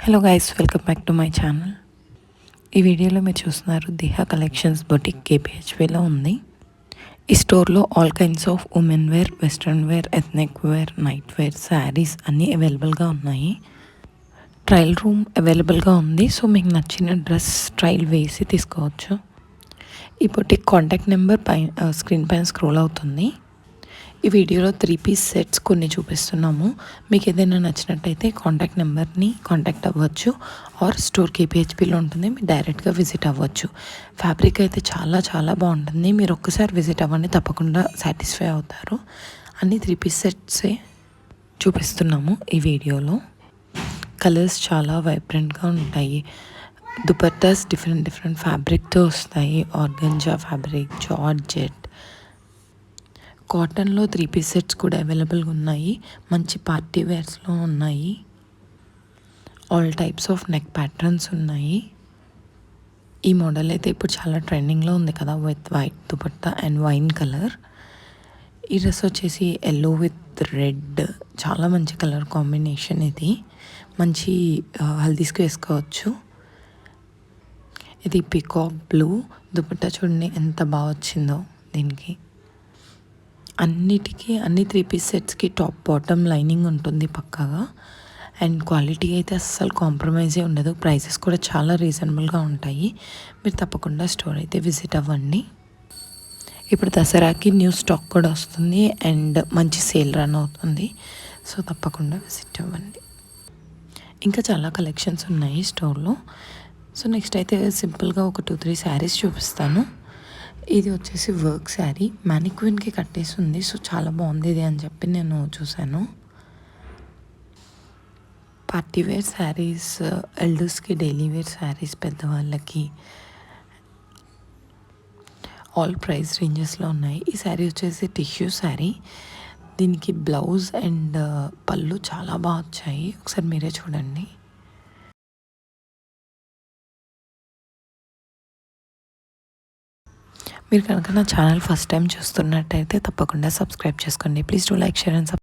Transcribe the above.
Hello guys, welcome back to my channel. ఈ వీడియోలో మీరు చూస్తున్నారు దిహా కలెక్షన్స్ బొటిక్ కేపీహెచ్పిలో ఉంది. ఈ స్టోర్లో all kinds of women wear, western wear, ethnic wear, night wear, saris అన్నీ అవైలబుల్గా ఉన్నాయి. ట్రయల్ రూమ్ అవైలబుల్గా ఉంది. సో మీకు నచ్చిన డ్రెస్ ట్రయల్ వేసి తీసుకోవచ్చు. ఈ బొటిక్ కాంటాక్ట్ నెంబర్ స్క్రీన్ పైన స్క్రోల్ అవుతుంది. ఈ వీడియోలో 3 పీస్ సెట్స్ కొన్ని చూపిస్తున్నాము. మీకు ఏదైనా నచ్చినట్టయితే కాంటాక్ట్ నెంబర్ని కాంటాక్ట్ అవ్వచ్చు. ఆర్ స్టోర్ కేపీహెచ్పిలో ఉంటుంది, మీరు డైరెక్ట్గా విజిట్ అవ్వచ్చు. ఫ్యాబ్రిక్ అయితే చాలా చాలా బాగుంటుంది. మీరు ఒక్కసారి విజిట్ అవ్వండి, తప్పకుండా సాటిస్ఫై అవుతారు. అన్ని 3 పీస్ సెట్సే చూపిస్తున్నాము ఈ వీడియోలో. కలర్స్ చాలా వైబ్రెంట్గా ఉంటాయి. దుపట్టాస్ డిఫరెంట్ ఫ్యాబ్రిక్తో వస్తాయి. ఆర్గంజా ఫ్యాబ్రిక్, జార్జెట్, కాటన్లో 3 పీస్ సెట్స్ కూడా అవైలబుల్గా ఉన్నాయి. మంచి పార్టీ వేర్స్లో ఉన్నాయి. All types of neck patterns ఉన్నాయి. ఈ మోడల్ అయితే ఇప్పుడు చాలా ట్రెండింగ్లో ఉంది కదా, with white dupatta and wine colour. ఈ డ్రెస్ వచ్చేసి ఎల్లో విత్ రెడ్, చాలా మంచి కలర్ కాంబినేషన్. ఇది మంచి హల్దీస్కి వేసుకోవచ్చు. ఇది పికాక్ బ్లూ దుపట్టా, చూడండి ఎంత బాగా వచ్చిందో దీనికి. అన్ని 3 పీస్ సెట్స్కి టాప్ బాటమ్ లైనింగ్ ఉంటుంది పక్కాగా. అండ్ క్వాలిటీ అయితే అస్సలు కాంప్రమైజే ఉండదు. ప్రైసెస్ కూడా చాలా రీజనబుల్గా ఉంటాయి. మీరు తప్పకుండా స్టోర్ అయితే విజిట్ అవ్వండి. ఇప్పుడు దసరాకి న్యూ స్టాక్ కూడా వస్తుంది అండ్ మంచి సేల్ రన్ అవుతుంది. సో తప్పకుండా విజిట్ అవ్వండి. ఇంకా చాలా కలెక్షన్స్ ఉన్నాయి స్టోర్లో. సో నెక్స్ట్ అయితే సింపుల్గా ఒక 2-3 శారీస్ చూపిస్తాను. ఇది వచ్చేసి వర్క్ శారీ, మ్యానిక్విన్కి కట్టేసి ఉంది. సో చాలా బాగుంది ఇది అని చెప్పి నేను చూశాను. పార్టీ వేర్ శారీస్, ఎల్డర్స్కి డైలీ వేర్ శారీస్, పెద్దవాళ్ళకి ఆల్ ప్రైస్ రేంజెస్లో ఉన్నాయి. ఈ శారీ వచ్చేసి టిష్యూ శారీ. దీనికి బ్లౌజ్ అండ్ పళ్ళు చాలా బాగా వచ్చాయి. ఒకసారి మీరే చూడండి. మీరు కనుక నా ఛానల్ ఫస్ట్ టైం చూస్తున్నట్టయితే తప్పకుండా సబ్స్క్రైబ్ చేసుకోండి. Please do like, share and